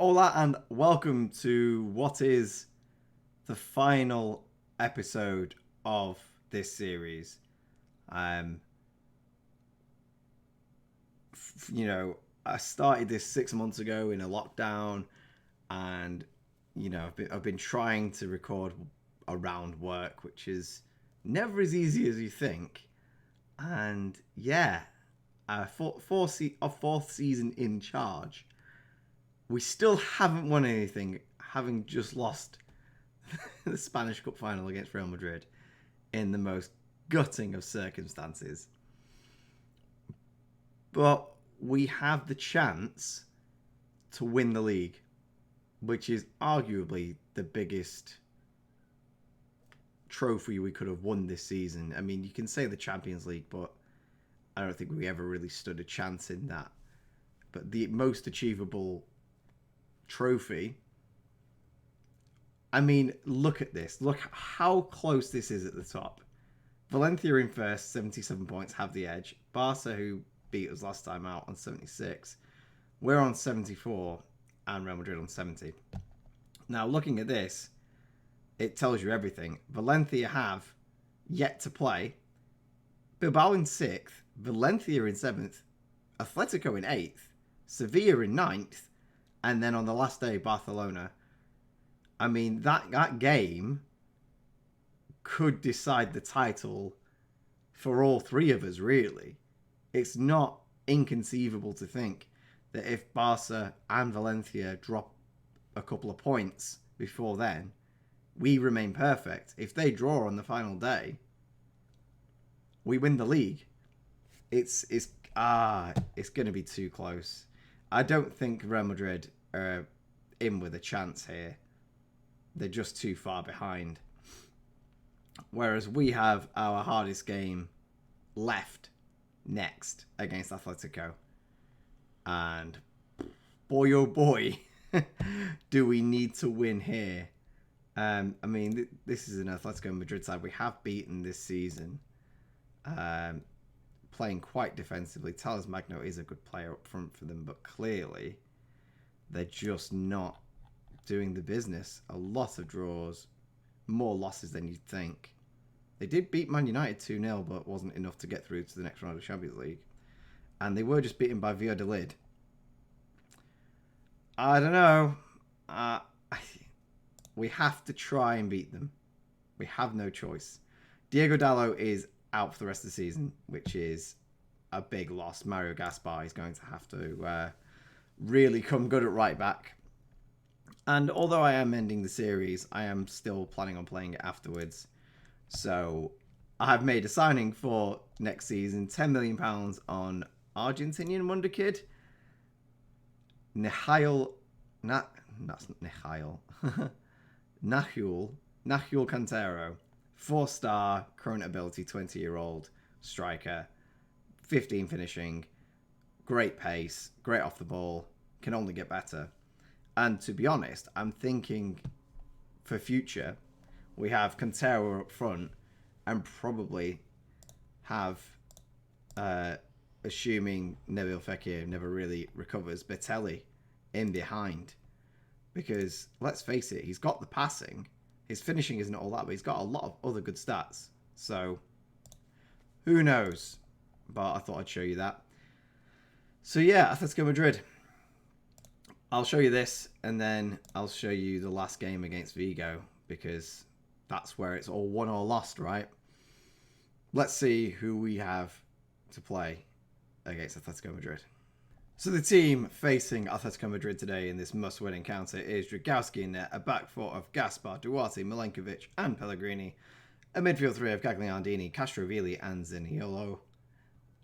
Hola and welcome to what is the final episode of this series. I started this 6 months ago in a lockdown, and I've been trying to record around work, which is never as easy as you think. And yeah, fourth season in charge. We still haven't won anything, having just lost the Spanish Cup final against Real Madrid in the most gutting of circumstances. But we have the chance to win the league, which is arguably the biggest trophy we could have won this season. I mean, you can say the Champions League, but I don't think we ever really stood a chance in that. But the most achievable trophy. I mean, look at this. Look how close this is at the top. Valencia in first, 77 points, have the edge. Barca, who beat us last time out, on 76. We're on 74, and Real Madrid on 70. Now, looking at this, it tells you everything. Valencia have yet to play. Bilbao in 6th, Valencia in 7th, Atletico in 8th, Sevilla in 9th, and then on the last day, Barcelona. I mean, that game could decide the title for all three of us, really. It's not inconceivable to think that if Barca and Valencia drop a couple of points before then, we remain perfect. If they draw on the final day, we win the league. It's going to be too close. I don't think Real Madrid are in with a chance here. They're just too far behind. Whereas we have our hardest game left next against Atletico. And boy, oh boy, do we need to win here. I mean, this is an Atletico Madrid side we have beaten this season. Playing quite defensively. Talismagno Magno is a good player up front for them, but clearly they're just not doing the business. A lot of draws, more losses than you'd think. They did beat Man United 2-0, but wasn't enough to get through to the next round of the Champions League. And they were just beaten by Villarreal. I don't know. We have to try and beat them. We have no choice. Diego Dallo is out for the rest of the season, which is a big loss. Mario Gaspar is going to have to really come good at right back. And although I am ending the series, I am still planning on playing it afterwards. So I have made a signing for next season, £10 million on Argentinian wonder kid, Nahuel Cantero. 4-star, current ability, 20-year-old striker, 15 finishing, great pace, great off the ball, can only get better. And to be honest, I'm thinking for future, we have Cantero up front and probably have, assuming Nabil Fekir never really recovers, Batelli in behind. Because, let's face it, he's got the passing. His finishing isn't all that, but he's got a lot of other good stats. So, who knows? But I thought I'd show you that. So yeah, Atletico Madrid. I'll show you this, and then I'll show you the last game against Vigo, because that's where it's all won or lost, right? Let's see who we have to play against Atletico Madrid. So the team facing Atletico Madrid today in this must-win encounter is Dragowski in net, a back four of Gaspar, Duarte, Milenkovic and Pellegrini, a midfield three of Gagliardini, Castrovilli and Zaniolo,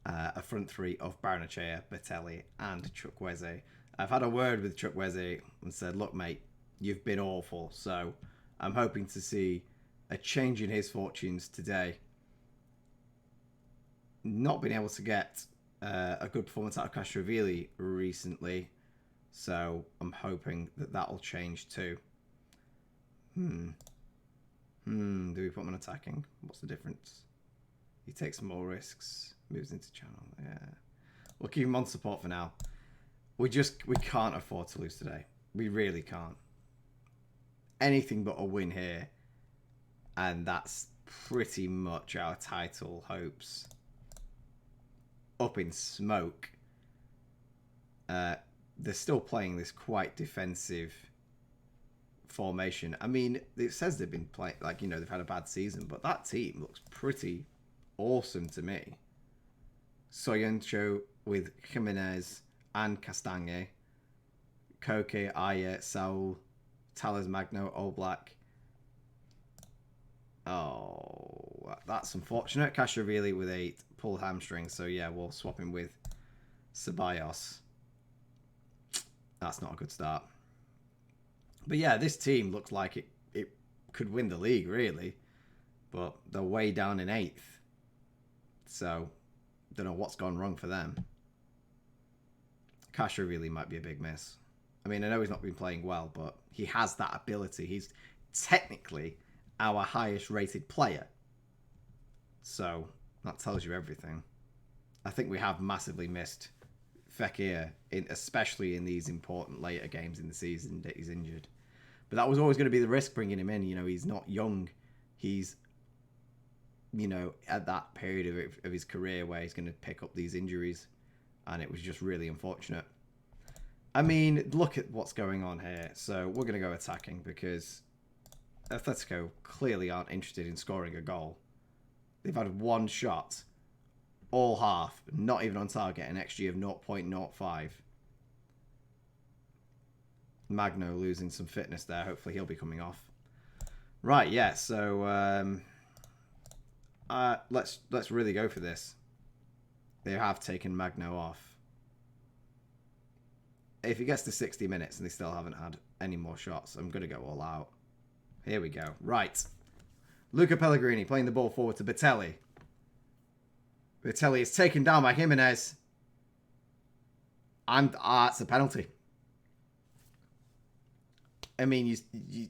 a front three of Barnechea, Batelli and Chukwueze. I've had a word with Chukwueze and said, look mate, you've been awful, so I'm hoping to see a change in his fortunes today. Not been able to get a good performance out of Castrovilli recently, so I'm hoping that that'll change too. Do we put him on attacking? What's the difference? He takes more risks, moves into channel. Yeah, we'll keep him on support for now. We can't afford to lose today. We really can't. Anything but a win here, and that's pretty much our title hopes up in smoke. They're still playing this quite defensive formation. I mean, it says they've been playing, like, you know, they've had a bad season, but that team looks pretty awesome to me. Soyuncu with Jimenez and Castagne, Koke, Ayer, Saul, Tales Magno, Oblak. Oh, that's unfortunate. Casharvili with a pulled hamstring, so yeah, we'll swap him with Ceballos. That's not a good start. But yeah, this team looks like it could win the league, really. But they're way down in 8th. So, don't know what's gone wrong for them. Casharvili might be a big miss. I mean, I know he's not been playing well, but he has that ability. He's technically our highest rated player. So, that tells you everything. I think we have massively missed Fekir, especially in these important later games in the season that he's injured. But that was always going to be the risk bringing him in. You know, he's not young. He's, you know, at that period of his career where he's going to pick up these injuries. And it was just really unfortunate. I mean, look at what's going on here. So we're going to go attacking because Atletico clearly aren't interested in scoring a goal. They've had one shot all half, not even on target, an XG of 0.05. Magno losing some fitness there. Hopefully he'll be coming off. Right, yeah, so let's really go for this. They have taken Magno off. If he gets to 60 minutes and they still haven't had any more shots, I'm going to go all out. Here we go. Right. Luca Pellegrini playing the ball forward to Batelli. Batelli is taken down by Jimenez. And it's a penalty. I mean,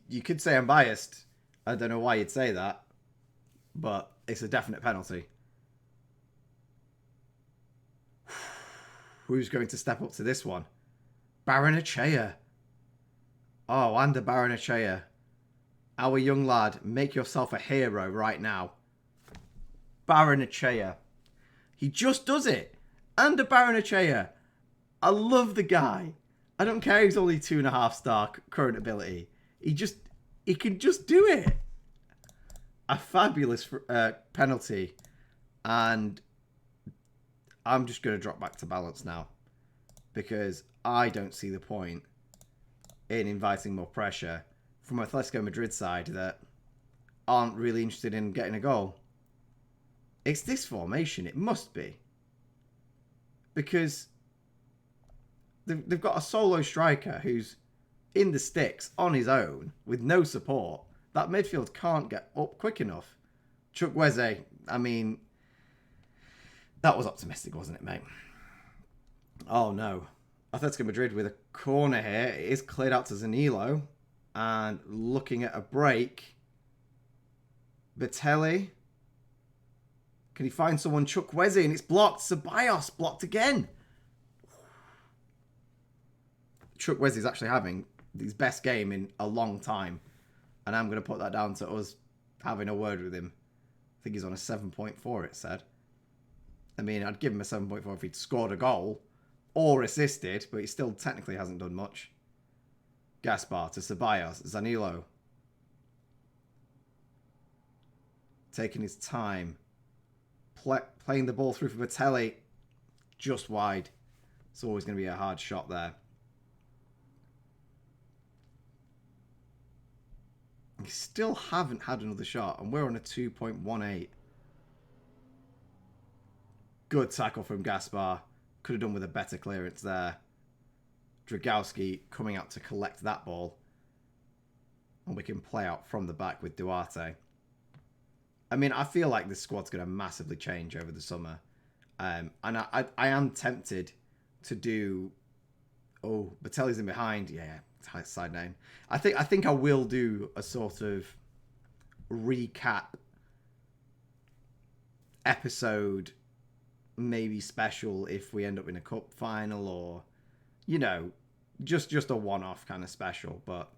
you could say I'm biased. I don't know why you'd say that. But it's a definite penalty. Who's going to step up to this one? Barrenechea. Oh, Ander Barrenechea. Our young lad, make yourself a hero right now. Barrenechea. He just does it. Ander Barrenechea. I love the guy. I don't care he's only 2.5 star current ability. He can just do it. A fabulous penalty. And I'm just going to drop back to balance now. Because I don't see the point in inviting more pressure from Atletico Madrid side that aren't really interested in getting a goal. It's this formation. It must be. Because they've got a solo striker who's in the sticks on his own with no support. That midfield can't get up quick enough. Chukwueze, I mean, that was optimistic, wasn't it, mate? Oh, no. Atletico Madrid with a corner here. It is cleared out to Zanilo. And looking at a break. Batelli. Can he find someone? Chukwueze, and it's blocked. Ceballos blocked again. Chukwueze is actually having his best game in a long time. And I'm going to put that down to us having a word with him. I think he's on a 7.4, it said. I mean, I'd give him a 7.4 if he'd scored a goal or assisted, but he still technically hasn't done much. Gaspar to Ceballos. Zanilo. Taking his time. Playing the ball through for Batelli. Just wide. It's always going to be a hard shot there. We still haven't had another shot, and we're on a 2.18. Good tackle from Gaspar. Could have done with a better clearance there. Dragowski coming out to collect that ball. And we can play out from the back with Duarte. I mean, I feel like this squad's going to massively change over the summer. And I am tempted to do... Oh, Batelli's in behind. Yeah, side name. I think I will do a sort of recap episode, maybe special if we end up in a cup final, or, you know, just a one-off kind of special. But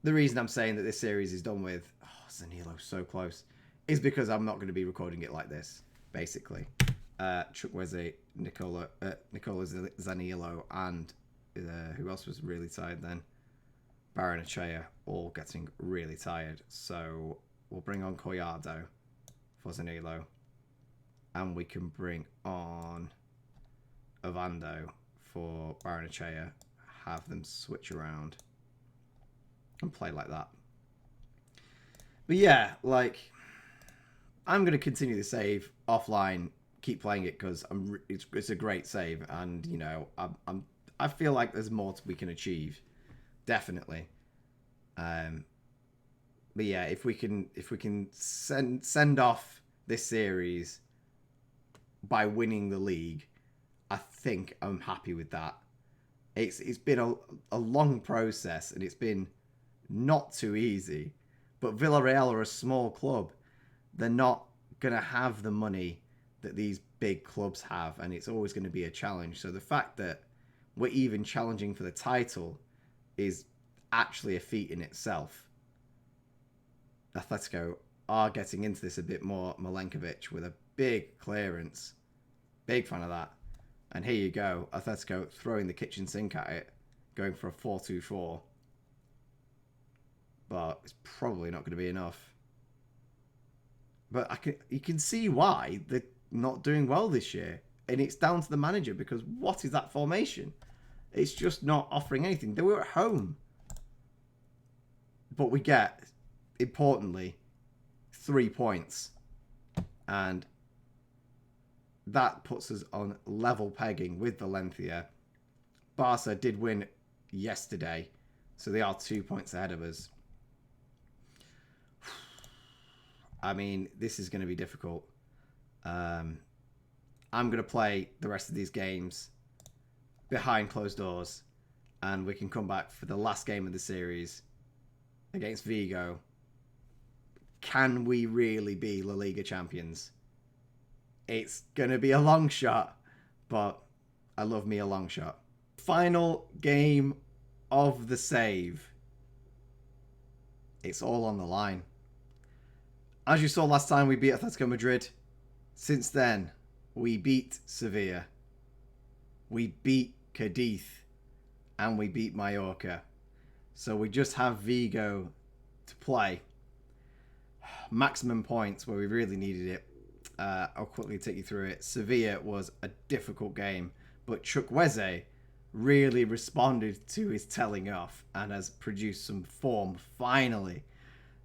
the reason I'm saying that this series is done with Zaniolo so close is because I'm not going to be recording it like this, basically. Chukwueze, Nicola Zaniolo, and who else was really tired then? Baranachea, all getting really tired. So we'll bring on Collado for Zaniolo, and we can bring on Ovando for Baranachea. Have them switch around and play like that. But yeah, like, I'm going to continue the save offline, keep playing it because it's a great save, and you know I feel like there's more we can achieve, definitely. But yeah, if we can send off this series by winning the league, I think I'm happy with that. It's been a long process, and it's been not too easy. But Villarreal are a small club. They're not going to have the money that these big clubs have, and it's always going to be a challenge. So the fact that we're even challenging for the title is actually a feat in itself. Atletico are getting into this a bit more. Milenkovic with a big clearance. Big fan of that. And here you go. Atletico throwing the kitchen sink at it. Going for a 4-2-4. But it's probably not going to be enough. But you can see why they're not doing well this year. And it's down to the manager, because what is that formation? It's just not offering anything. They were at home. But we get, importantly, 3 points. And that puts us on level pegging with Valencia. Barca did win yesterday, so they are 2 points ahead of us. I mean, this is going to be difficult. I'm going to play the rest of these games behind closed doors, and we can come back for the last game of the series against Vigo. Can we really be La Liga champions? It's going to be a long shot, but I love me a long shot. Final game of the save. It's all on the line. As you saw last time, we beat Atletico Madrid. Since then, we beat Sevilla. We beat Cadiz. And we beat Mallorca. So we just have Vigo to play. Maximum points where we really needed it. I'll quickly take you through it. Sevilla was a difficult game, but Chukwueze really responded to his telling off and has produced some form finally,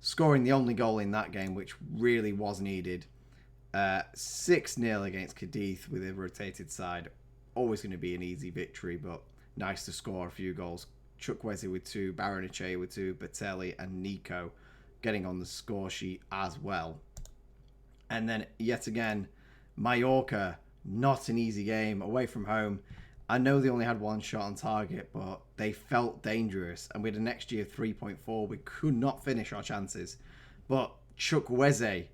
scoring the only goal in that game, which really was needed. 6-0 against Cadiz with a rotated side. Always going to be an easy victory, but nice to score a few goals. Chukwueze with 2, Baranachea with 2, Batelli and Nico getting on the score sheet as well. And then, yet again, Mallorca, not an easy game, away from home. I know they only had 1 shot on target, but they felt dangerous. And we had an XG of 3.4. We could not finish our chances. But Chukwueze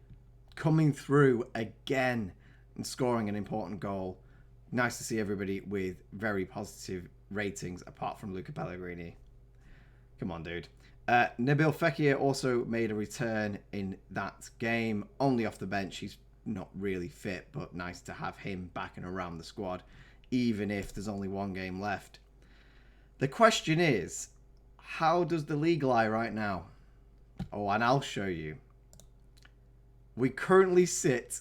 coming through again and scoring an important goal. Nice to see everybody with very positive ratings, apart from Luca Pellegrini. Come on, dude. Nabil Fekir also made a return in that game, only off the bench. He's not really fit, but nice to have him back and around the squad, even if there's only 1 game left. The question is, how does the league lie right now? Oh, and I'll show you. We currently sit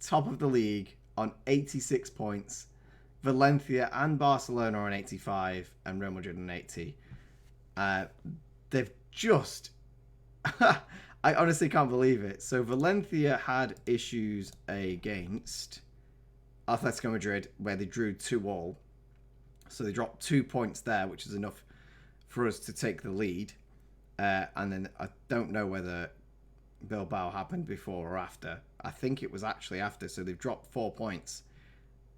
top of the league on 86 points. Valencia and Barcelona are on 85, and Real Madrid on 80. They've just... I honestly can't believe it. So Valencia had issues against Atletico Madrid where they drew 2-2. So they dropped 2 points there, which is enough for us to take the lead. And then I don't know whether Bilbao happened before or after. I think it was actually after. So they've dropped 4 points.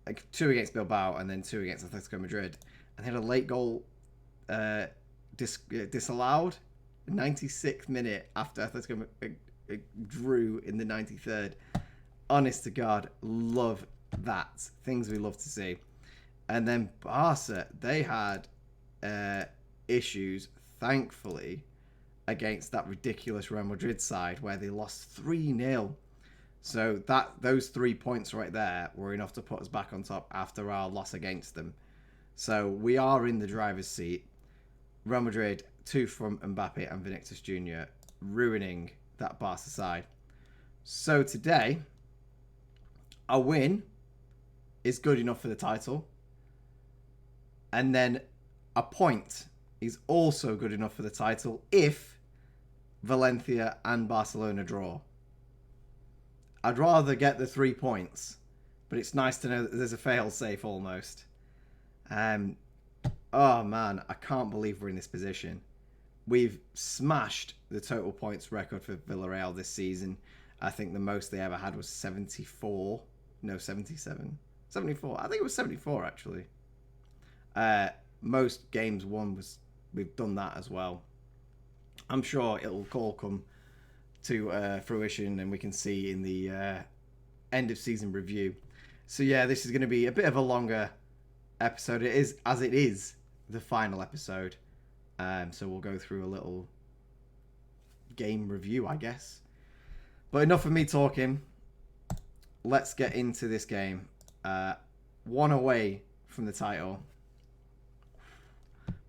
Like 2 against Bilbao and then 2 against Atletico Madrid. And they had a late goal disallowed. 96th minute after Atletico drew in the 93rd. Honest to God, love that. Things we love to see. And then Barca, they had issues, thankfully, against that ridiculous Real Madrid side where they lost 3-0. So those 3 points right there were enough to put us back on top after our loss against them. So we are in the driver's seat. Real Madrid, 2 from Mbappe and Vinicius Jr., ruining that Barca side. So today, a win is good enough for the title. And then a point is also good enough for the title if Valencia and Barcelona draw. I'd rather get the 3 points, but it's nice to know that there's a fail-safe almost. Oh man, I can't believe we're in this position. We've smashed the total points record for Villarreal this season. I think the most they ever had was 74. No, 77. 74. I think it was 74 actually. Most games won we've done that as well. I'm sure it'll all come to fruition and we can see in the end of season review. So yeah, this is going to be a bit of a longer episode. It is, as it is, the final episode. So we'll go through a little game review, I guess. But enough of me talking. Let's get into this game. 1 away from the title.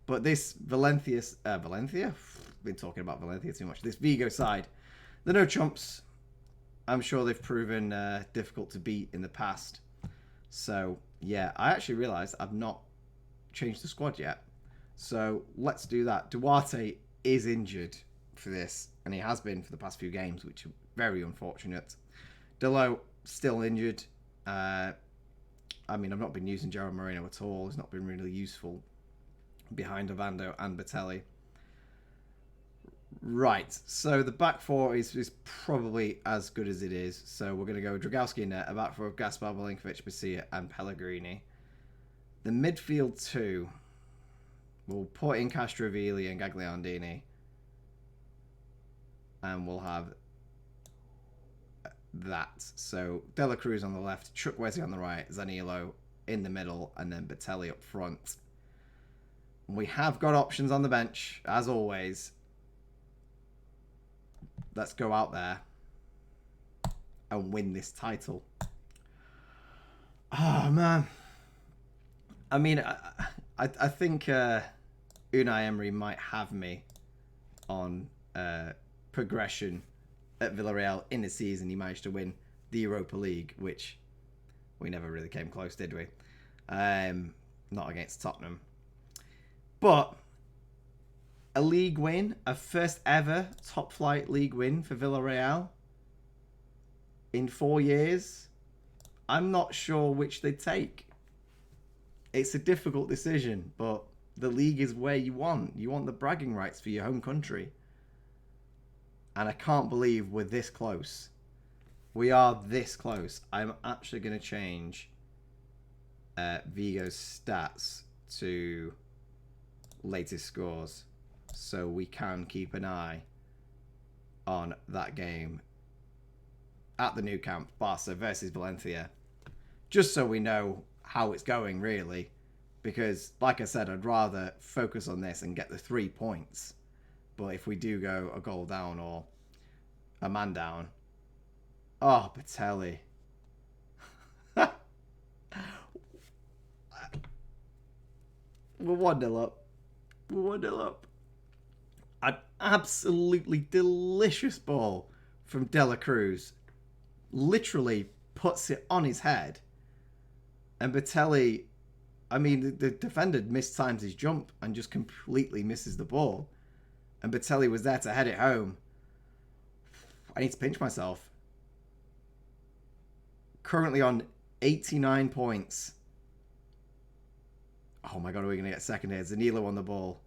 But this Valencia? Been talking about Valencia too much. This Vigo side, they're no chumps. I'm sure they've proven difficult to beat in the past. So yeah, I actually realised I've not changed the squad yet. So let's do that. Duarte is injured for this, and he has been for the past few games, which are very unfortunate. Delo still injured. I've not been using Gerard Moreno at all. He's not been really useful behind Ovando and Batelli. Right, so the back four is probably as good as it is. So we're going to go Dragowski in net, a back four of Gaspar, Milinkovic, Basilla and Pellegrini. The midfield two, we'll put in Castrovilli and Gagliardini. And we'll have that. So Dela Cruz on the left, Chukwueze on the right, Zaniolo in the middle, and then Batelli up front. We have got options on the bench, as always. Let's go out there and win this title. Oh, man. I mean, I think Unai Emery might have me on progression at Villarreal in the season. He managed to win the Europa League, which we never really came close, did we? Not against Tottenham. But a league win, a first ever top flight league win for Villarreal in 4 years. I'm not sure which they take. It's a difficult decision, but the league is where you want. You want the bragging rights for your home country. And I can't believe we're this close. We are this close. I'm actually going to change Vigo's stats to latest scores, so we can keep an eye on that game at the Nou Camp, Barca versus Valencia, just so we know how it's going, really, because like I said, I'd rather focus on this and get the 3 points. But if we do go a goal down or a man down, oh, Batelli. We're 1-0 up. We're 1-0 up. An absolutely delicious ball from Dela Cruz. Literally puts it on his head. And Batelli, I mean, the defender mistimes his jump and just completely misses the ball. And Batelli was there to head it home. I need to pinch myself. Currently on 89 points. Oh my God, are we going to get second here? Zaniolo on the ball.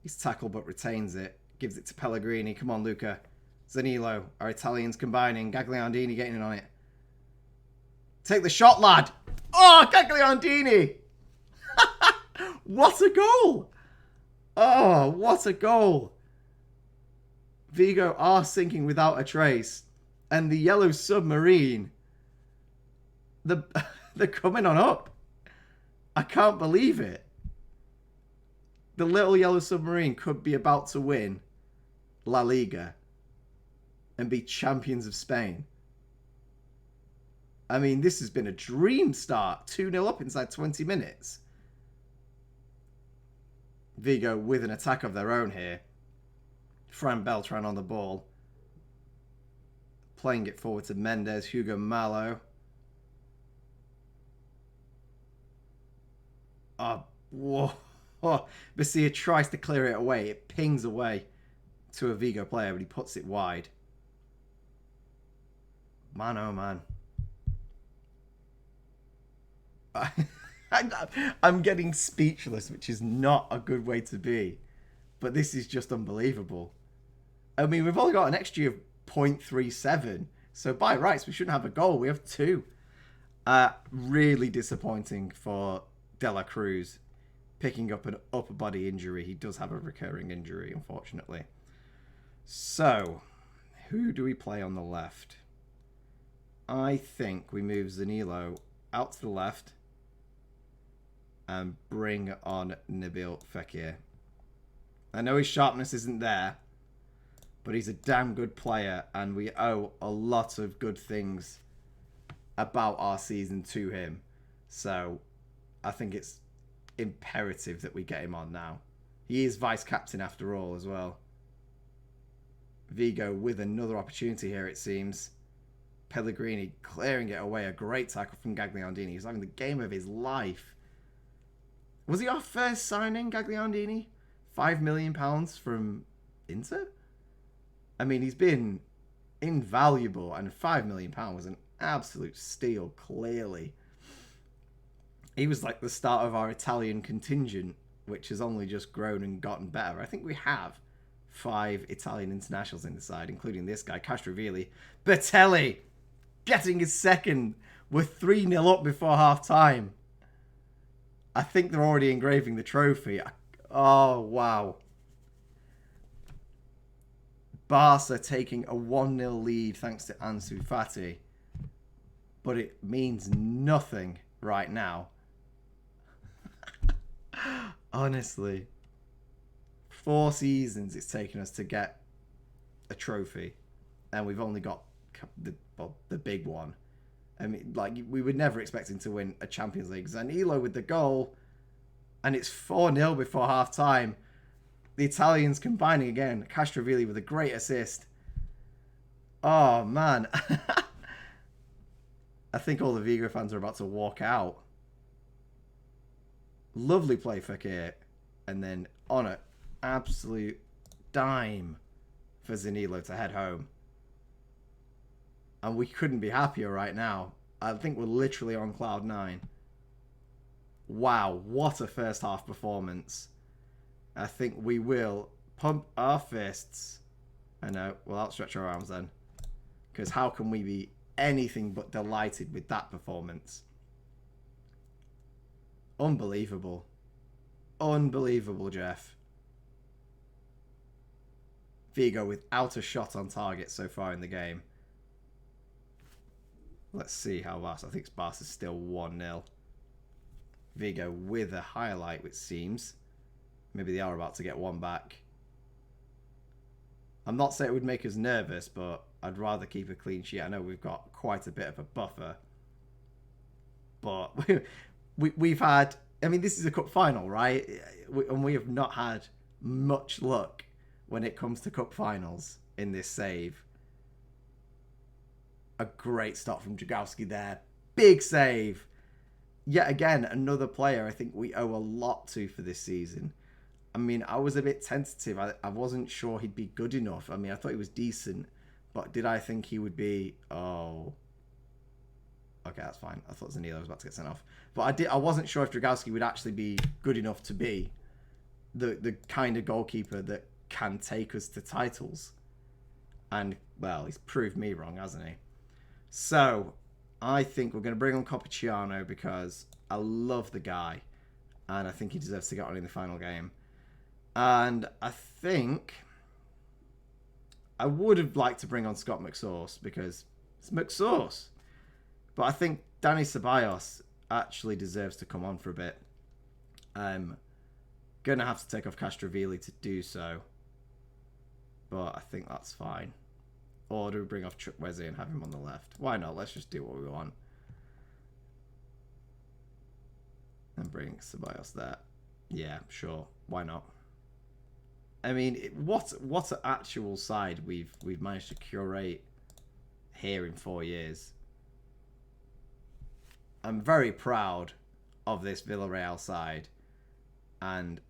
He's tackled but retains it. Gives it to Pellegrini. Come on, Luca. Zaniolo. Our Italians combining. Gagliardini getting in on it. Take the shot, lad. Oh, Gagliardini. What a goal. Oh, what a goal. Vigo are sinking without a trace. And the yellow submarine, they're coming on up. I can't believe it. The little yellow submarine could be about to win La Liga and be champions of Spain. I mean, this has been a dream start. 2-0 up inside 20 minutes. Vigo with an attack of their own here. Fran Beltran on the ball. Playing it forward to Mendes, Hugo Malo. Oh, whoa. Oh, Basia tries to clear it away. It pings away to a Vigo player, but he puts it wide. Man, oh man. I'm getting speechless, which is not a good way to be. But this is just unbelievable. I mean, we've only got an XG of 0.37. So by rights, we shouldn't have a goal. We have 2. Really disappointing for De La Cruz. Picking up an upper body injury. He does have a recurring injury, unfortunately. So, who do we play on the left? I think we move Zanilo out to the left and bring on Nabil Fekir. I know his sharpness isn't there, but he's a damn good player, and we owe a lot of good things about our season to him. So I think it's imperative that we get him on now. He is vice-captain after all as well. Vigo with another opportunity here, it seems. Pellegrini clearing it away. A great tackle from Gagliardini. He's having the game of his life. Was he our first signing, Gagliardini? £5 million from Inter? I mean, he's been invaluable, and £5 million was an absolute steal, clearly. He was like the start of our Italian contingent, which has only just grown and gotten better. I think we have 5 Italian internationals in the side, including this guy, Castrovilli. Bertelli getting his second. We're 3-0 up before half-time. I think they're already engraving the trophy. Oh, wow. Barca taking a 1-0 lead thanks to Ansu Fati. But it means nothing right now. Honestly. 4 seasons it's taken us to get a trophy. And we've only got the big one. I mean, like, we were never expecting to win a Champions League. Zanilo with the goal. And it's 4-0 before half-time. The Italians combining again. Castrovilli with a great assist. Oh, man. I think all the Vigo fans are about to walk out. Lovely play for Fekir. And then on an absolute dime for Zanilo to head home. And we couldn't be happier right now. I think we're literally on cloud 9. Wow, what a first half performance. I think we will pump our fists. I know, we'll outstretch our arms then. Because how can we be anything but delighted with that performance? Unbelievable. Unbelievable, Jeff. Vigo without a shot on target so far in the game. Let's see how Barca. I think Barca's still 1-0. Vigo with a highlight, which seems. Maybe they are about to get one back. I'm not saying it would make us nervous, but I'd rather keep a clean sheet. I know we've got quite a bit of a buffer. But we've had... I mean, this is a cup final, right? And we have not had much luck when it comes to cup finals in this save. A great stop from Dragowski there. Big save. Yet again, another player I think we owe a lot to for this season. I mean, I was a bit tentative. I wasn't sure he'd be good enough. I mean, I thought he was decent. But did I think he would be... Oh. Okay, that's fine. I thought Zanilo was about to get sent off. But I wasn't sure if Dragowski would actually be good enough to be the kind of goalkeeper that can take us to titles. And, well, he's proved me wrong, hasn't he? So, I think we're going to bring on Copacciano because I love the guy. And I think he deserves to get on in the final game. And I think I would have liked to bring on Scott McSauce because it's McSauce. But I think Dani Ceballos actually deserves to come on for a bit. Gonna have to take off Castrovilli to do so. But I think that's fine. Or do we bring off Chukwueze and have him on the left? Why not? Let's just do what we want. And bring somebody else there. Yeah, sure. Why not? I mean, what an actual side we've managed to curate here in 4 years. I'm very proud of this Villarreal side. And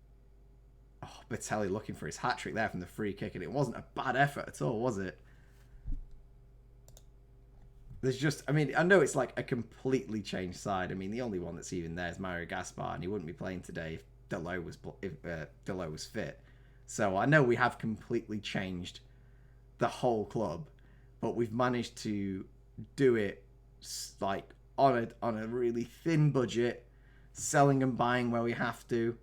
Batelli looking for his hat-trick there from the free kick, and it wasn't a bad effort at all, was it? There's just, I mean, I know it's like a completely changed side. I mean, the only one that's even there is Mario Gaspar, and he wouldn't be playing today if Delot was fit. So I know we have completely changed the whole club, but we've managed to do it like on a really thin budget, selling and buying where we have to.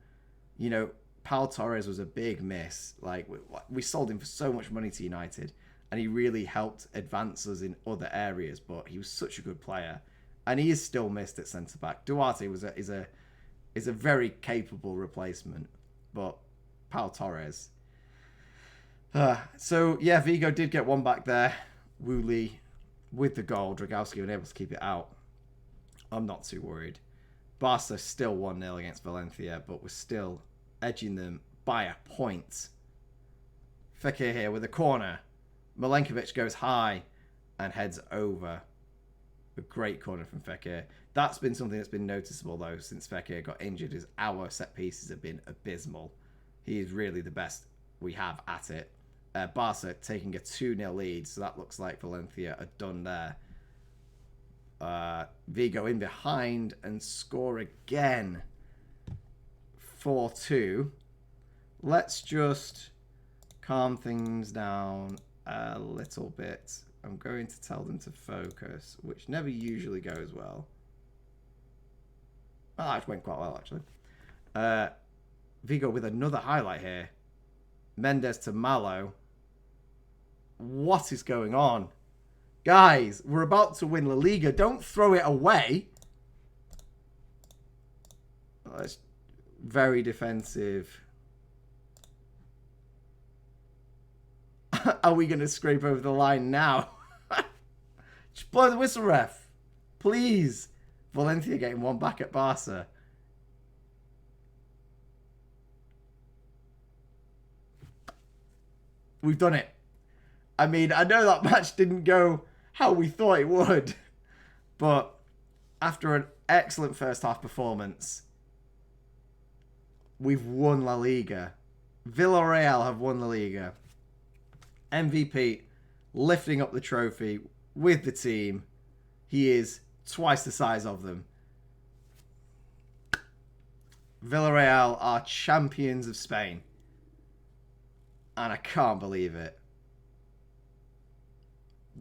You know, Pau Torres was a big miss. Like, we sold him for so much money to United, and he really helped advance us in other areas, but he was such a good player. And he is still missed at centre-back. Duarte is a very capable replacement, but Pau Torres. So, yeah, Vigo did get one back there. Woolley with the goal. Dragowski unable to keep it out. I'm not too worried. Barca still 1-0 against Valencia, but we're still edging them by a point. Fekir here with a corner. Milenkovic goes high and heads over. A great corner from Fekir. That's been something that's been noticeable, though, since Fekir got injured, is our set pieces have been abysmal. He is really the best we have at it. Barca taking a 2-0 lead, so that looks like Valencia are done there. Vigo in behind and score again. 4-2. Let's just calm things down a little bit. I'm going to tell them to focus, which never usually goes well. Oh, that went quite well, actually. Vigo with another highlight here. Mendes to Malo. What is going on? Guys, we're about to win La Liga. Don't throw it away. That's very defensive. Are we going to scrape over the line now? Just blow the whistle, ref. Please. Valencia getting one back at Barca. We've done it. I mean, I know that match didn't go how we thought it would. But after an excellent first half performance, we've won La Liga. Villarreal have won La Liga. MVP lifting up the trophy with the team. He is twice the size of them. Villarreal are champions of Spain. And I can't believe it.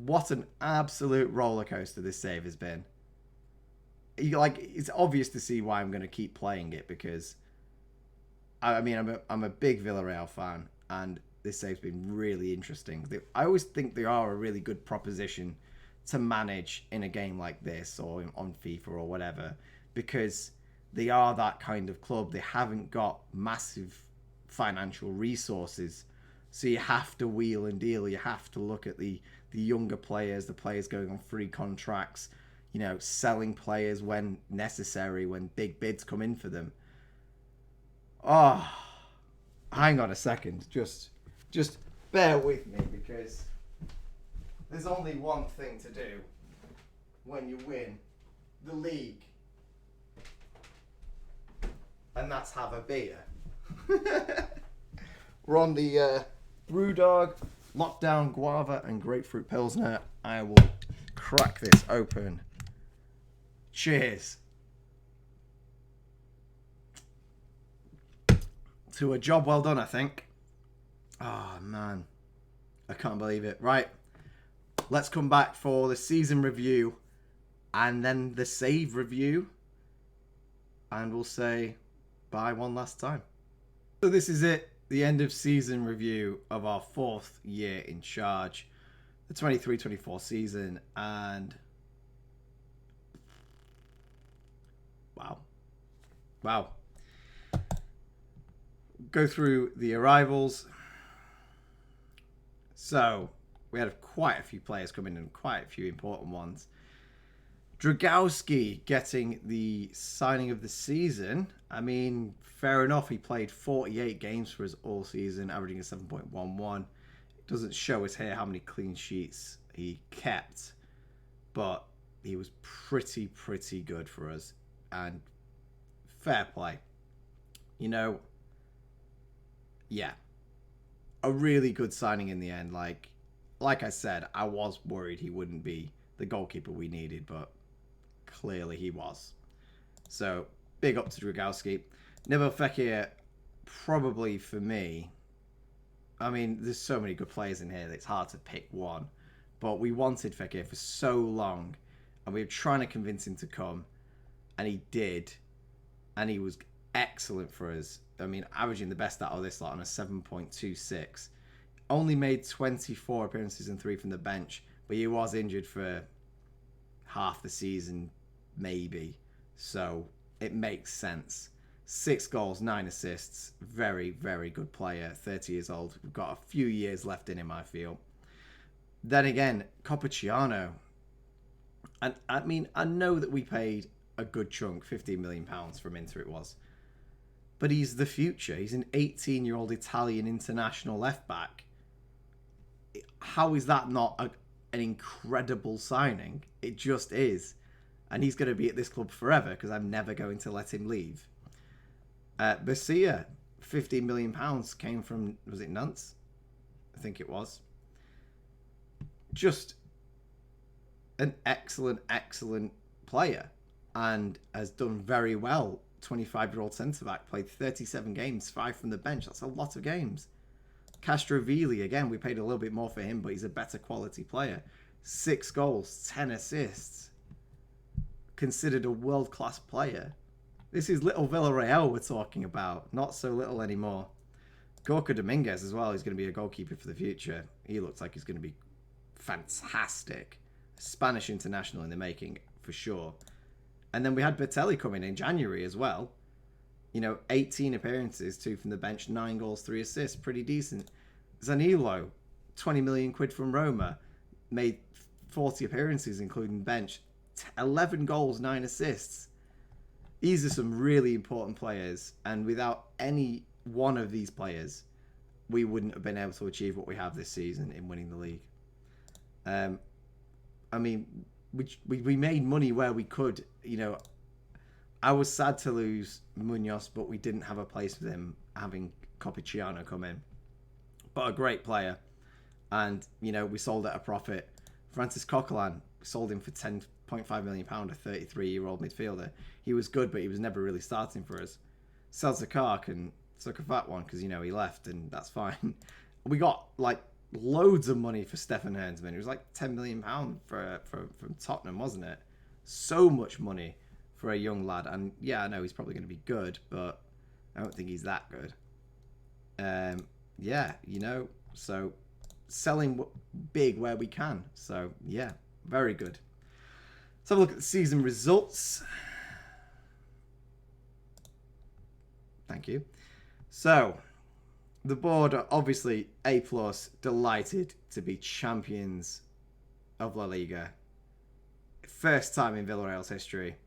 What an absolute roller coaster this save has been. It's obvious to see why I'm going to keep playing it, because I mean, I'm a big Villarreal fan, and this save's been really interesting. I always think they are a really good proposition to manage in a game like this or on FIFA or whatever, because they are that kind of club. They haven't got massive financial resources, so you have to wheel and deal. You have to look at the younger players, the players going on free contracts, you know, selling players when necessary, when big bids come in for them. Oh, hang on a second. Just bear with me, because there's only one thing to do when you win the league, and that's have a beer. We're on the Brewdog Lockdown Guava and Grapefruit Pilsner. I will crack this open. Cheers to a job well done, I think. Oh, man. I can't believe it. Right. Let's come back for the season review and then the save review. And we'll say bye one last time. So this is it. The end of season review of our 4th year in charge. The 23-24 season. And wow. go through the arrivals. So we had quite a few players come in and quite a few important ones. Dragowski getting the signing of the season. I mean, fair enough. He played 48 games for us all season, averaging a 7.11. It doesn't show us here how many clean sheets he kept, but he was pretty good for us. And fair play. You know, yeah, a really good signing in the end. Like I said, I was worried he wouldn't be the goalkeeper we needed, but clearly he was. So big up to Dragowski. Nabil Fekir, probably for me. I mean, there's so many good players in here that it's hard to pick one. But we wanted Fekir for so long, and we were trying to convince him to come, and he did, and he was excellent for us. I mean, averaging the best out of this lot on a 7.26. Only made 24 appearances and 3 from the bench, but he was injured for half the season, maybe. So it makes sense. 6 goals, 9 assists. Very good player. 30 years old. We've got a few years left in him, I feel. Then again, Copacciano. And I mean, I know that we paid a good chunk, £15 million from Inter it was. But he's the future. He's an 18-year-old Italian international left-back. How is that not an incredible signing? It just is. And he's going to be at this club forever because I'm never going to let him leave. Basia, £15 million came from, was it Nantes? I think it was. Just an excellent player and has done very well. 25-year-old centre-back, played 37 games, 5 from the bench. That's a lot of games. Castrovili, again, we paid a little bit more for him, but he's a better quality player. 6 goals, 10 assists. Considered a world-class player. This is little Villarreal we're talking about. Not so little anymore. Gorka Dominguez as well. He's going to be a goalkeeper for the future. He looks like he's going to be fantastic. Spanish international in the making, for sure. And then we had Bertelli coming in January as well. You know, 18 appearances, 2 from the bench, 9 goals, 3 assists. Pretty decent. Zanilo, 20 million quid from Roma. Made 40 appearances, including bench. 11 goals, 9 assists. These are some really important players. And without any one of these players, we wouldn't have been able to achieve what we have this season in winning the league. I mean, we made money where we could. You know, I was sad to lose Munoz, but we didn't have a place for him having Copacciano come in. But a great player. And, you know, we sold at a profit. Francis Coquelin, we sold him for £10.5 million, a 33-year-old midfielder. He was good, but he was never really starting for us. Selzakar can suck a fat one because, you know, he left, and that's fine. We got, like, loads of money for Stefan Hernsman. It was like £10 million from Tottenham, wasn't it? So much money for a young lad. And yeah, I know he's probably going to be good, but I don't think he's that good. Yeah, you know, so selling big where we can. So yeah, very good. Let's have a look at the season results. Thank you. So the board are obviously A+, delighted to be champions of La Liga. First time in Villarreal's history,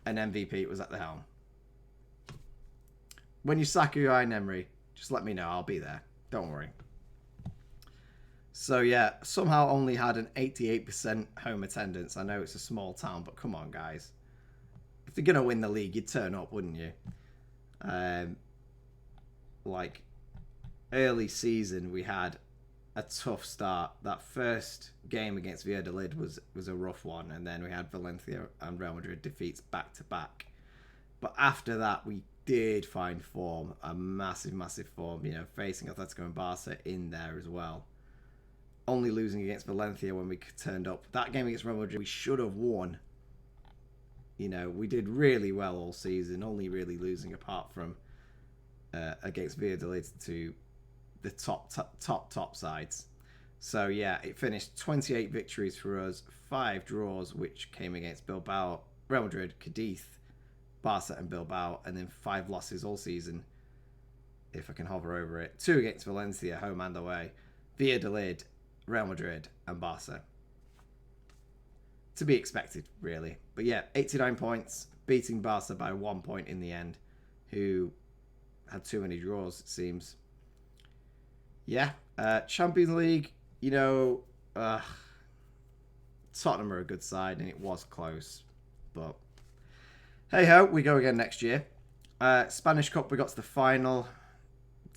an MVP was at the helm. When you sack Unai Emery, just let me know. I'll be there. Don't worry. So yeah, somehow only had an 88% home attendance. I know it's a small town, but come on, guys. If you're going to win the league, you'd turn up, wouldn't you? Like, early season, we had a tough start. That first game against Villarreal was a rough one, and then we had Valencia and Real Madrid defeats back-to-back. But after that, we did find form, a massive form, you know, facing Atletico and Barca in there as well. Only losing against Valencia when we turned up. That game against Real Madrid, we should have won. You know, we did really well all season, only really losing apart from against Villarreal to the top sides. So yeah, it finished 28 victories for us, 5 draws, which came against Bilbao, Real Madrid, Cadiz, Barca and Bilbao, and then 5 losses all season. if I can hover over it. 2 against Valencia, home and away. Villarreal, Real Madrid, and Barca. To be expected, really. But yeah, 89 points, beating Barca by 1 point in the end, who had too many draws, it seems. Yeah, Champions League, you know, Tottenham are a good side, and it was close. But hey-ho, we go again next year. Spanish Cup, we got to the final.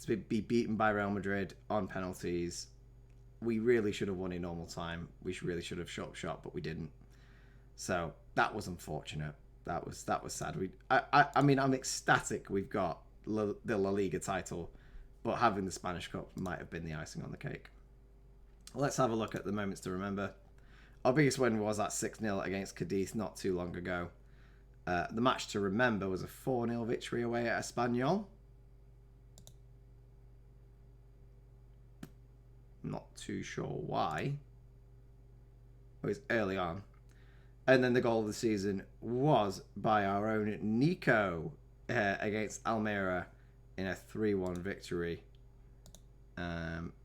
To be beaten by Real Madrid on penalties. We really should have won in normal time. We really should have shot, but we didn't. So that was unfortunate. That was sad. I mean, I'm ecstatic we've got the La Liga title, but having the Spanish Cup might have been the icing on the cake. Let's have a look at the moments to remember. Our biggest win was that 6-0 against Cadiz not too long ago. The match to remember was a 4-0 victory away at Espanyol. Not too sure why. It was early on. And then the goal of the season was by our own Nico against Almeria in a 3-1 victory.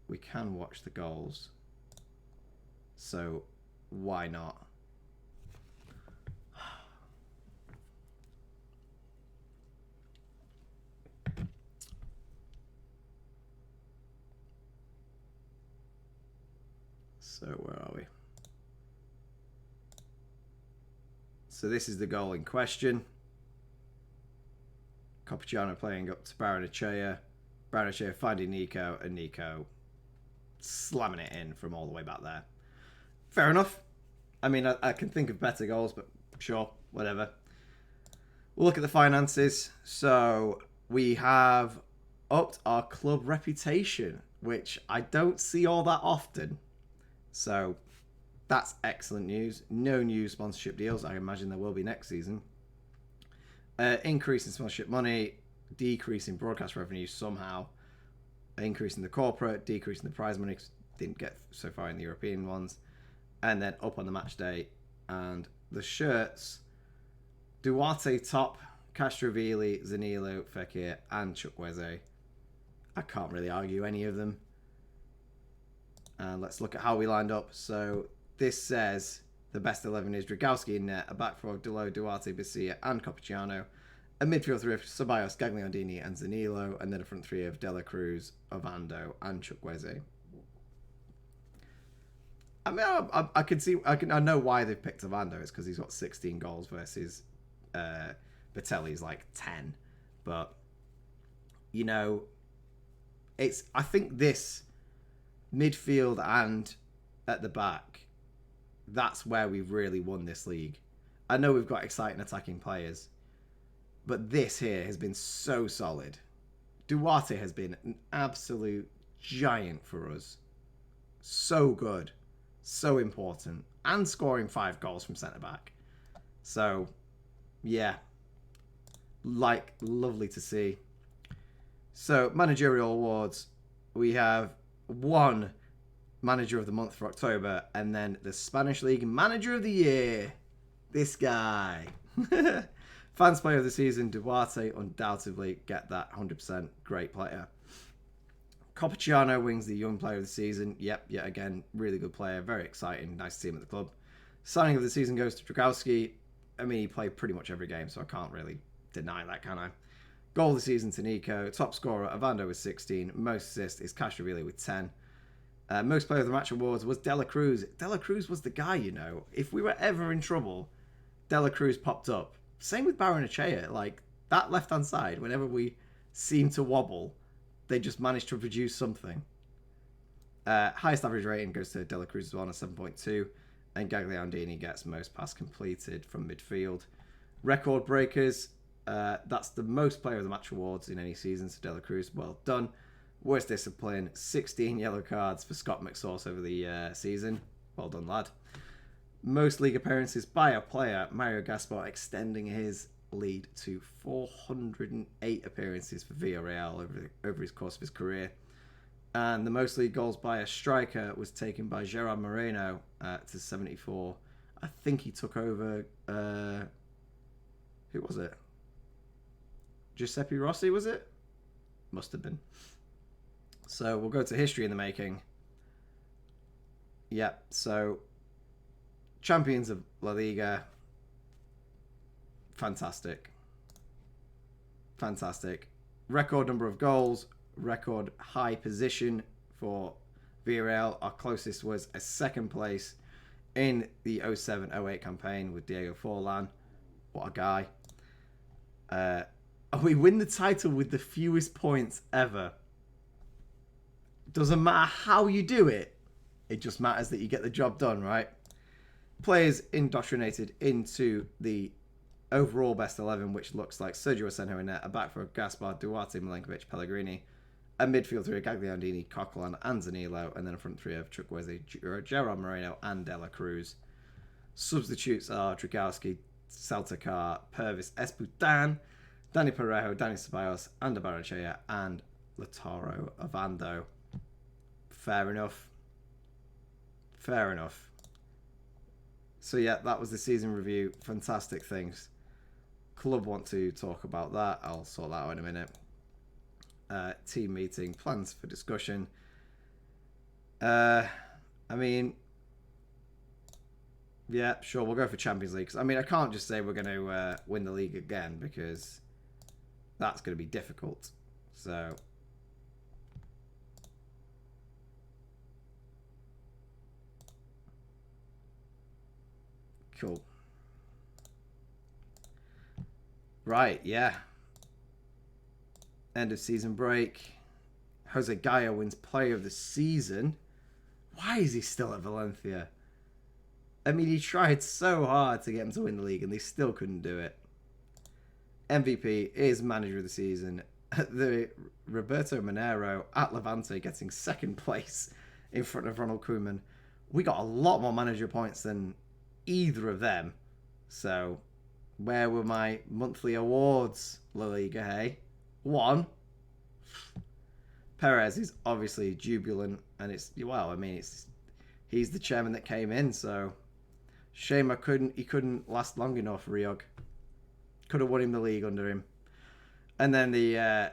We can watch the goals. So why not? So where are we? So this is the goal in question. Copaciano playing up to Barrenechea. Barrenechea finding Nico, and Nico slamming it in from all the way back there. Fair enough. I mean, I can think of better goals, but sure, whatever. We'll look at the finances. So we have upped our club reputation, which I don't see all that often. So that's excellent news. No new sponsorship deals. I imagine there will be next season. Increase in sponsorship money, decrease in broadcast revenue somehow, increase in the corporate, decrease in the prize money, because didn't get so far in the European ones, and then up on the match day. And the shirts, Duarte top, Castrovili, Zanilo, Fekir, and Chukwueze. I can't really argue any of them. And let's look at how we lined up. So this says the best 11 is Dragowski in net, a back four of Delo, Duarte, Bissia, and Copaciano, a midfield three of Ceballos, Gagliardini, and Zanilo, and then a front three of Dela Cruz, Ovando, and Chukwueze. I mean, I know why they've picked Ovando. It's because he's got 16 goals versus Batelli's like 10. But you know, I think this midfield and at the back, that's where we've really won this league. I know we've got exciting attacking players, but this here has been so solid. Duarte has been an absolute giant for us. So good. So important. And scoring 5 goals from centre-back. So, yeah. Lovely to see. So, managerial awards. We have one Manager of the Month for October, and then the Spanish League Manager of the Year. This guy. Fans Player of the Season, Duarte, undoubtedly get that 100%. Great player. Copaciano wins the Young Player of the Season. Yep, yet again, really good player. Very exciting. Nice to see him at the club. Signing of the Season goes to Dragowski. I mean, he played pretty much every game, so I can't really deny that, can I? Goal of the Season to Nico. Top scorer, Ovando with 16. Most assists is Castrovili with 10. Most Player of the Match awards was Dela Cruz. Dela Cruz was the guy, you know. If we were ever in trouble, Dela Cruz popped up. Same with Barrenechea. Like, that left-hand side, whenever we seemed to wobble, they just managed to produce something. Highest average rating goes to Dela Cruz as well on a 7.2. And Gagliardini gets most pass completed from midfield. Record breakers. That's the most Player of the Match awards in any season. So Dela Cruz, well done. Worst discipline, 16 yellow cards for Scott McSauce over the season. Well done, lad. Most league appearances by a player, Mario Gaspar extending his lead to 408 appearances for Villarreal over his course of his career. And the most league goals by a striker was taken by Gerard Moreno to 74. I think he took over... who was it? Giuseppe Rossi, was it? Must have been. So we'll go to history in the making. Yep, so champions of La Liga. Fantastic. Fantastic. Record number of goals, record high position for Villarreal. Our closest was a second place in the 07-08 campaign with Diego Forlan. What a guy. We win the title with the fewest points ever. Doesn't matter how you do it. It just matters that you get the job done, right? Players indoctrinated into the overall best 11, which looks like Sergio Asenjo in net, a back for Gaspar, Duarte, Milenkovic, Pellegrini, a midfield three of Gagliardini, Coquelin, and Zanilo, and then a front three of Chukwueze, Gerard Moreno, and De La Cruz. Substitutes are Dragowski, Saltakar, Purvis, Esputan, Dani Parejo, Dani Ceballos, Ander Barrenechea, and Lautaro Ovando. Fair enough. Fair enough. So yeah, that was the season review. Fantastic things. Club want to talk about that. I'll sort that out in a minute. Team meeting, plans for discussion. I mean, yeah, sure, we'll go for Champions League. I mean, I can't just say we're going to win the league again because that's going to be difficult. So cool. Right, yeah. End of season break. Jose Gaya wins player of the season. Why is he still at Valencia? I mean, he tried so hard to get him to win the league and they still couldn't do it. MVP is manager of the season. The Roberto Monero at Levante getting second place in front of Ronald Koeman. We got a lot more manager points than either of them. So, where were my monthly awards, La Liga, hey? 1. Perez is obviously jubilant, and it's, well, I mean, he's the chairman that came in, so shame he couldn't last long enough, Riog. Could have won him the league under him. And then the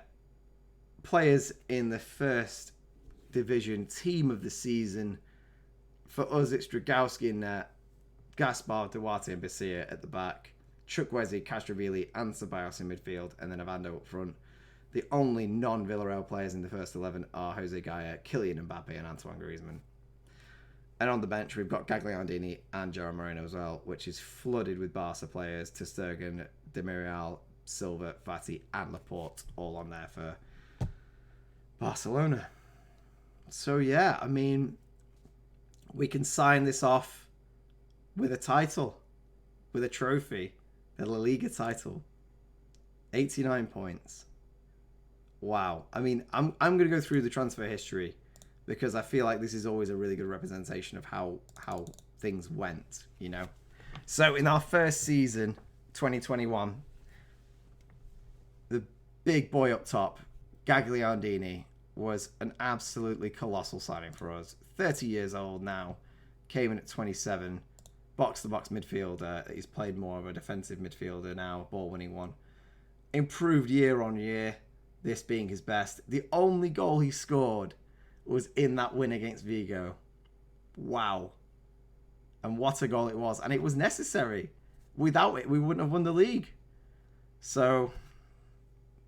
players in the first division, team of the season, for us it's Dragowski in net, Gaspar, Duarte and Basia at the back, Chukwueze, Castrovilli and Ceballos in midfield, and then Ovando up front. The only non-Villarreal players in the first 11 are Jose Gaya, Kylian Mbappe and Antoine Griezmann. And on the bench, we've got Gagliardini and Gerard Moreno as well, which is flooded with Barca players, Ter Stegen, Villarreal, Silva, Fati and Laporte, all on there for Barcelona. So yeah, I mean, we can sign this off with a title, with a trophy, a La Liga title. 89 points. Wow. I mean, I'm going to go through the transfer history because I feel like this is always a really good representation of how things went, you know. So in our first season, 2021, the big boy up top, Gagliardini, was an absolutely colossal signing for us. 30 years old now, came in at 27, box-to-box midfielder. He's played more of a defensive midfielder now, ball-winning one. Improved year on year, this being his best. The only goal he scored was in that win against Vigo. Wow. And what a goal it was. And it was necessary. Without it, we wouldn't have won the league. So,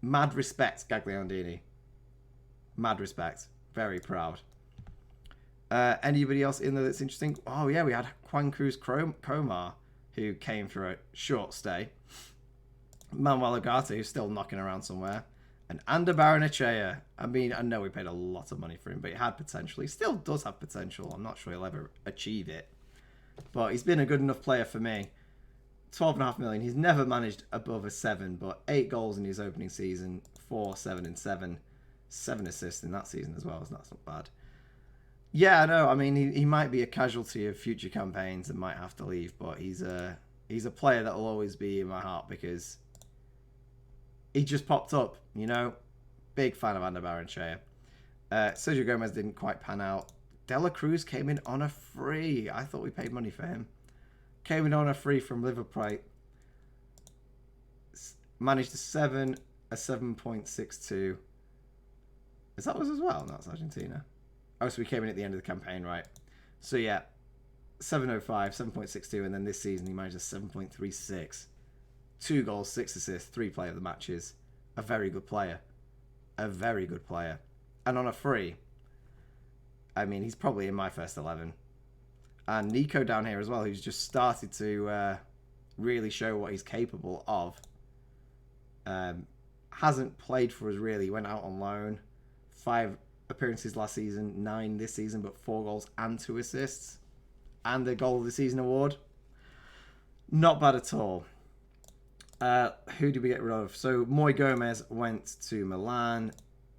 mad respect, Gagliardini. Mad respect. Very proud. Anybody else in there that's interesting? Oh, yeah, we had Juan Cruz Comar, who came for a short stay. Manuel Ugarte, who's still knocking around somewhere. And Ander Barrenechea. I mean, I know we paid a lot of money for him, but he had potential. He still does have potential. I'm not sure he'll ever achieve it. But he's been a good enough player for me. 12.5 million. He's never managed above a 7, but 8 goals in his opening season. 4, 7, and 7. 7 assists in that season as well, so that's not bad. Yeah, I know. I mean, he might be a casualty of future campaigns and might have to leave, but he's a player that will always be in my heart because he just popped up, you know. Big fan of Ander Barrenechea. Sergio Gomez didn't quite pan out. De La Cruz came in on a free. I thought we paid money for him. Came in on a free from Liverpool. Managed a 7.62. Is that us as well? No, it's Argentina. Oh, so we came in at the end of the campaign, right? So yeah, 705, 7.62, and then this season he managed a 7.36. 2 goals, 6 assists, 3 player of the matches. A very good player. A very good player. And on a free, I mean, he's probably in my first 11. And Nico down here as well, who's just started to really show what he's capable of. Hasn't played for us really. He went out on loan. 5 appearances last season, 9 this season, but 4 goals and 2 assists. And the goal of the season award. Not bad at all. Who did we get rid of? So Moy Gomez went to Milan.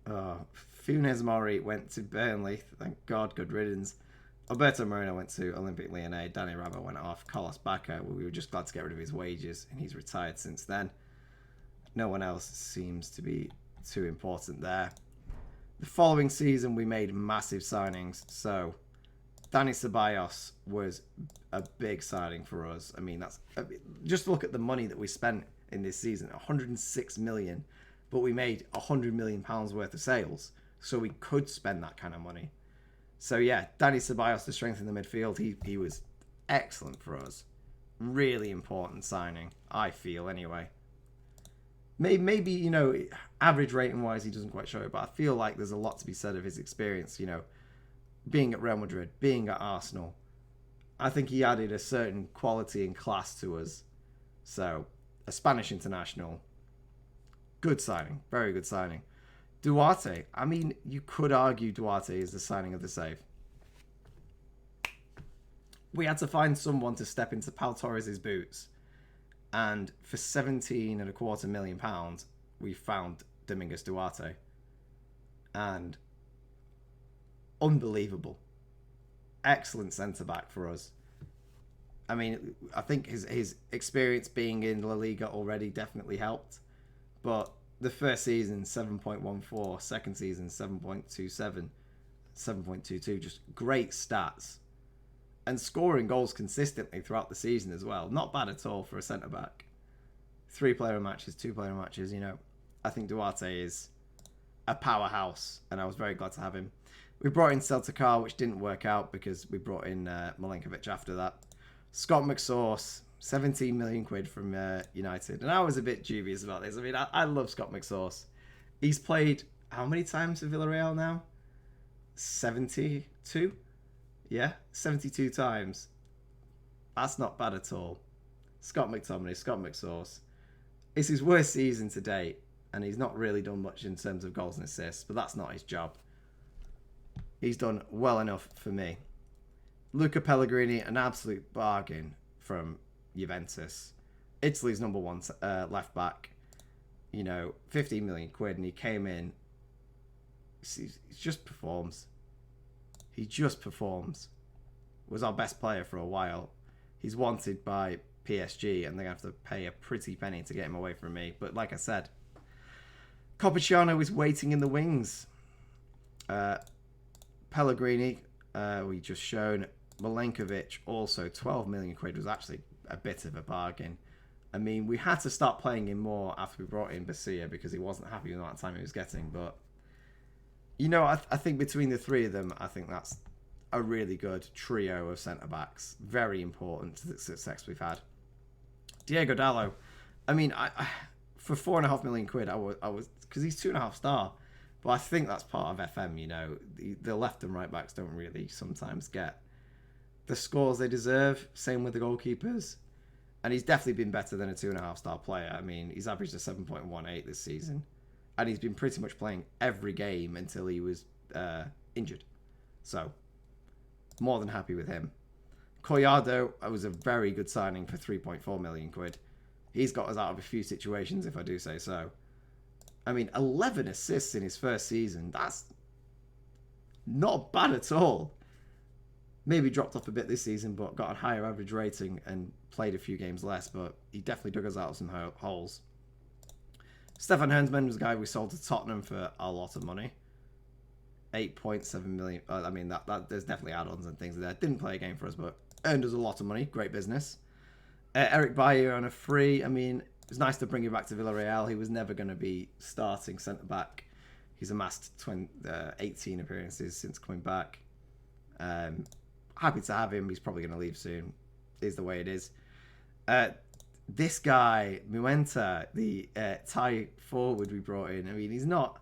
Funes Mori went to Burnley. Thank God, good riddance. Alberto Moreno went to Olympique Lyonnais. Danny Rabo went off. Carlos Bacca, we were just glad to get rid of his wages, and he's retired since then. No one else seems to be too important there. The following season, we made massive signings. So, Dani Ceballos was a big signing for us. I mean, just look at the money that we spent in this season. 106 million, but we made 100 million pounds worth of sales. So we could spend that kind of money. So yeah, Dani Ceballos to strengthen the midfield. He was excellent for us. Really important signing, I feel anyway. Maybe, you know, average rating wise he doesn't quite show it, but I feel like there's a lot to be said of his experience, you know, being at Real Madrid, being at Arsenal. I think he added a certain quality and class to us. So, a Spanish international. Good signing. Very good signing. Duarte. I mean, you could argue Duarte is the signing of the save. We had to find someone to step into Pau Torres' boots. And for £17.25 million, we found Domingos Duarte. And unbelievable. Excellent centre-back for us. I mean, I think his experience being in La Liga already definitely helped. But the first season, 7.14. Second season, 7.27. 7.22. Just great stats. And scoring goals consistently throughout the season as well. Not bad at all for a centre-back. 3-player matches, 2-player matches, you know. I think Duarte is a powerhouse, and I was very glad to have him. We brought in Celtic, which didn't work out because we brought in Milenkovic after that. Scott McSauce, 17 million quid from United. And I was a bit dubious about this. I mean, I love Scott McSauce. He's played how many times for Villarreal now? 72? Yeah, 72 times. That's not bad at all. Scott McTominay, Scott McSauce. It's his worst season to date, and he's not really done much in terms of goals and assists, but that's not his job. He's done well enough for me. Luca Pellegrini, an absolute bargain from Juventus. Italy's number 1 left back. You know, 15 million quid, and he came in. He just performs. He just performs. Was our best player for a while. He's wanted by PSG, and they're going to have to pay a pretty penny to get him away from me. But like I said, Coppicciano is waiting in the wings. Pellegrini, we just shown. Milenkovic, also 12 million quid, was actually a bit of a bargain. I mean, we had to start playing him more after we brought in Basia because he wasn't happy with the amount of time he was getting. But, you know, I think between the 3 of them, I think that's a really good trio of centre-backs. Very important to the success we've had. Diego Dallo, I mean, I for 4.5 million quid, I was because he's 2.5 star. But I think that's part of FM, you know. The left and right backs don't really sometimes get the scores they deserve. Same with the goalkeepers. And he's definitely been better than a 2.5 star player. I mean, he's averaged a 7.18 this season. And he's been pretty much playing every game until he was injured. So, more than happy with him. Collado was a very good signing for 3.4 million quid. He's got us out of a few situations, if I do say so. I mean, 11 assists in his first season. That's not bad at all. Maybe dropped off a bit this season, but got a higher average rating and played a few games less. But he definitely dug us out of some holes. Stefan Hensman was a guy we sold to Tottenham for a lot of money. 8.7 million. I mean, that there's definitely add-ons and things there. Didn't play a game for us, but earned us a lot of money. Great business. Eric Bailly on a free. I mean, it was nice to bring him back to Villarreal. He was never going to be starting centre-back. He's amassed 18 appearances since coming back. Happy to have him. He's probably going to leave soon. Is the way it is. This guy, Muenta, the Thai forward we brought in. I mean, he's not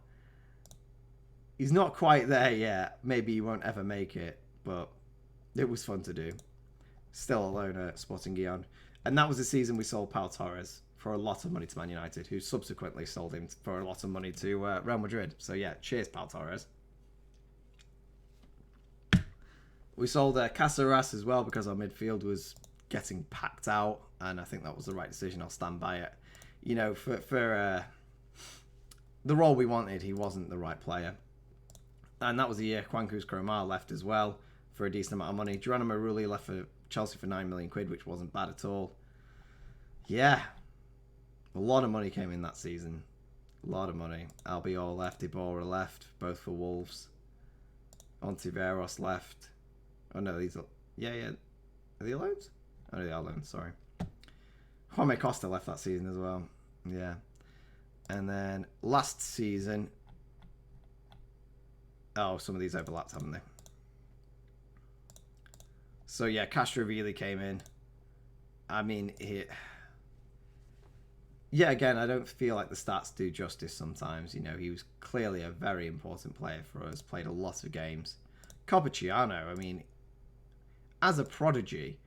quite there yet. Maybe he won't ever make it, but it was fun to do. Still a loner at Sporting Gijon. And that was the season we sold Pau Torres for a lot of money to Man United, who subsequently sold him for a lot of money to Real Madrid. So yeah, cheers, Pau Torres. We sold Caceres as well because our midfield was getting packed out, and I think that was the right decision. I'll stand by it. You know, for the role we wanted, he wasn't the right player. And that was the year Kwankous Kromar left as well for a decent amount of money. Geronimo Rulli left for Chelsea for £9 million, which wasn't bad at all. Yeah. A lot of money came in that season. A lot of money. Albiol left, Iborra left, both for Wolves. Ontiveros left. Oh no, these are... Yeah. Are they loans? Oh, they are loans, sorry. Juan Costa left that season as well. Yeah. And then last season... Oh, some of these overlapped, haven't they? So yeah, Castrovilli came in. I mean, yeah, again, I don't feel like the stats do justice sometimes. You know, he was clearly a very important player for us, played a lot of games. Copaciano, I mean, as a prodigy,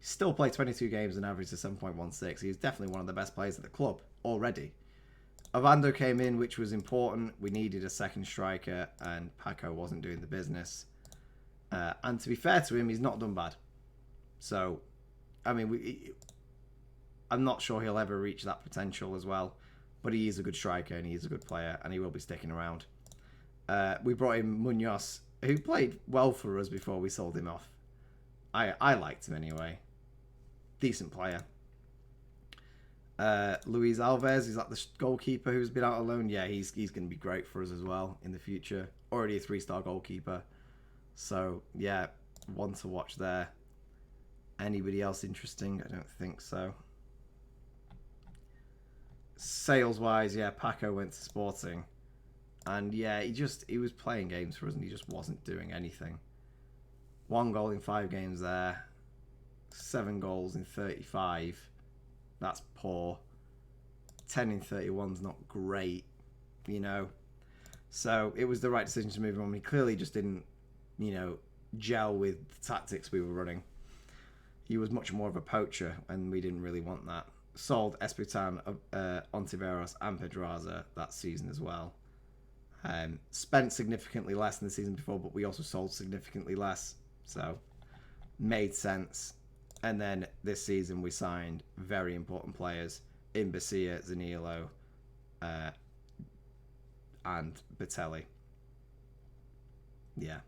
still played 22 games and averaged a 7.16. He's definitely one of the best players at the club already. Ovando came in, which was important. We needed a second striker, and Paco wasn't doing the business. And to be fair to him, he's not done bad. So, I mean, I'm not sure he'll ever reach that potential as well. But he is a good striker, and he is a good player, and he will be sticking around. We brought in Munoz, who played well for us before we sold him off. I liked him anyway. Decent player. Luis Alves, is that the goalkeeper who's been out on loan? Yeah, he's going to be great for us as well in the future. Already a 3-star goalkeeper. So, yeah, one to watch there. Anybody else interesting? I don't think so. Sales-wise, yeah, Paco went to Sporting. And, yeah, he was playing games for us and he just wasn't doing anything. 1 goal in 5 games there. 7 goals in 35. That's poor. 10 in 31's not great, you know. So it was the right decision to move him on. He clearly just didn't, you know, gel with the tactics we were running. He was much more of a poacher, and we didn't really want that. Sold Esputan, Ontiveros, and Pedraza that season as well. Spent significantly less than the season before, but we also sold significantly less. So, made sense. And then this season we signed very important players in Basia, Zaniolo, and Batelli. Yeah.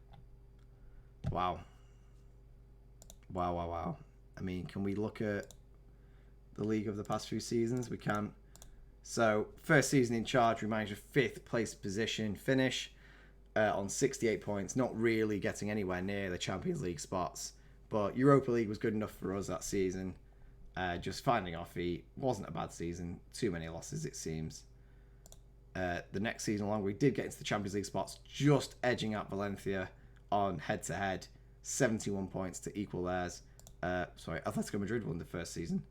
Wow. Wow. I mean, can we look at the league of the past few seasons? We can. So, first season in charge, we managed a 5th place position finish on 68 points. Not really getting anywhere near the Champions League spots. But Europa League was good enough for us that season. Just finding our feet. Wasn't a bad season. Too many losses, it seems. The next season along, we did get into the Champions League spots, just edging out Valencia on head-to-head. 71 points to equal theirs. Atletico Madrid won the first season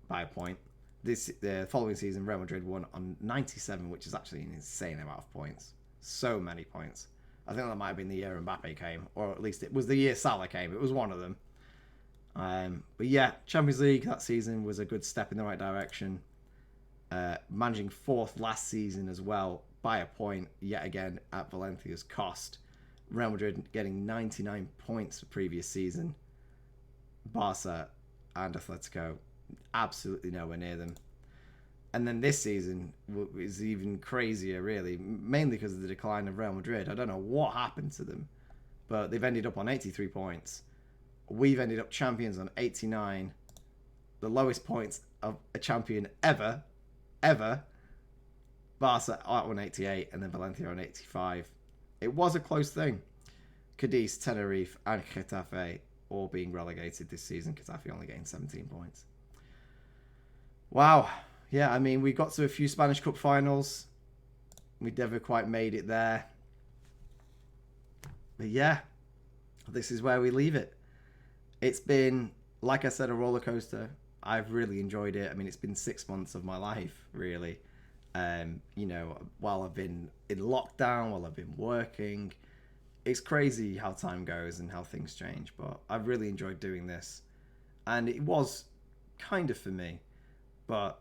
by a point. The following season, Real Madrid won on 97, which is actually an insane amount of points. So many points. I think that might have been the year Mbappe came, or at least it was the year Salah came. It was one of them. But yeah, Champions League that season was a good step in the right direction. Managing 4th last season as well, by a point, yet again, at Valencia's cost. Real Madrid getting 99 points the previous season. Barca and Atletico absolutely nowhere near them. And then this season is even crazier, really, mainly because of the decline of Real Madrid. I don't know what happened to them, but they've ended up on 83 points. We've ended up champions on 89, the lowest points of a champion ever. Barca on 88, and then Valencia on 85. It was a close thing. Cadiz, Tenerife, and Getafe all being relegated this season. Getafe only getting 17 points. Wow. Yeah, I mean, we got to a few Spanish Cup finals. We never quite made it there. But yeah, this is where we leave it. It's been, like I said, a roller coaster. I've really enjoyed it. I mean, it's been 6 months of my life, really. While I've been in lockdown, while I've been working, it's crazy how time goes and how things change. But I've really enjoyed doing this, and it was kind of for me. But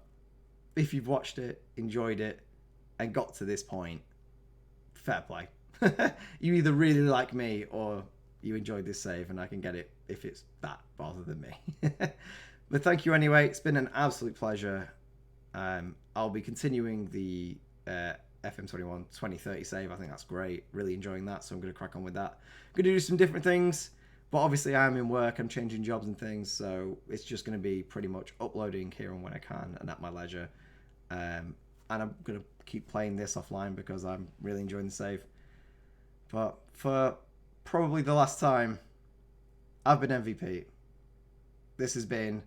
if you've watched it, enjoyed it, and got to this point, fair play. You either really like me or you enjoyed this save, and I can get it if it's that rather than me. But thank you anyway. It's been an absolute pleasure. I'll be continuing the FM21 2030 save. I think that's great. Really enjoying that, so I'm going to crack on with that. I'm going to do some different things, but obviously I'm in work. I'm changing jobs and things, so it's just going to be pretty much uploading here and when I can and at my leisure. And I'm going to keep playing this offline because I'm really enjoying the save. But for probably the last time, I've been MVP. This has been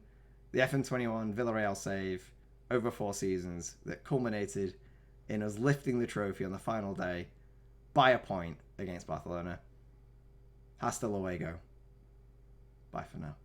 the FM21 Villarreal save over 4 seasons that culminated in us lifting the trophy on the final day by a point against Barcelona. Hasta luego. Bye for now.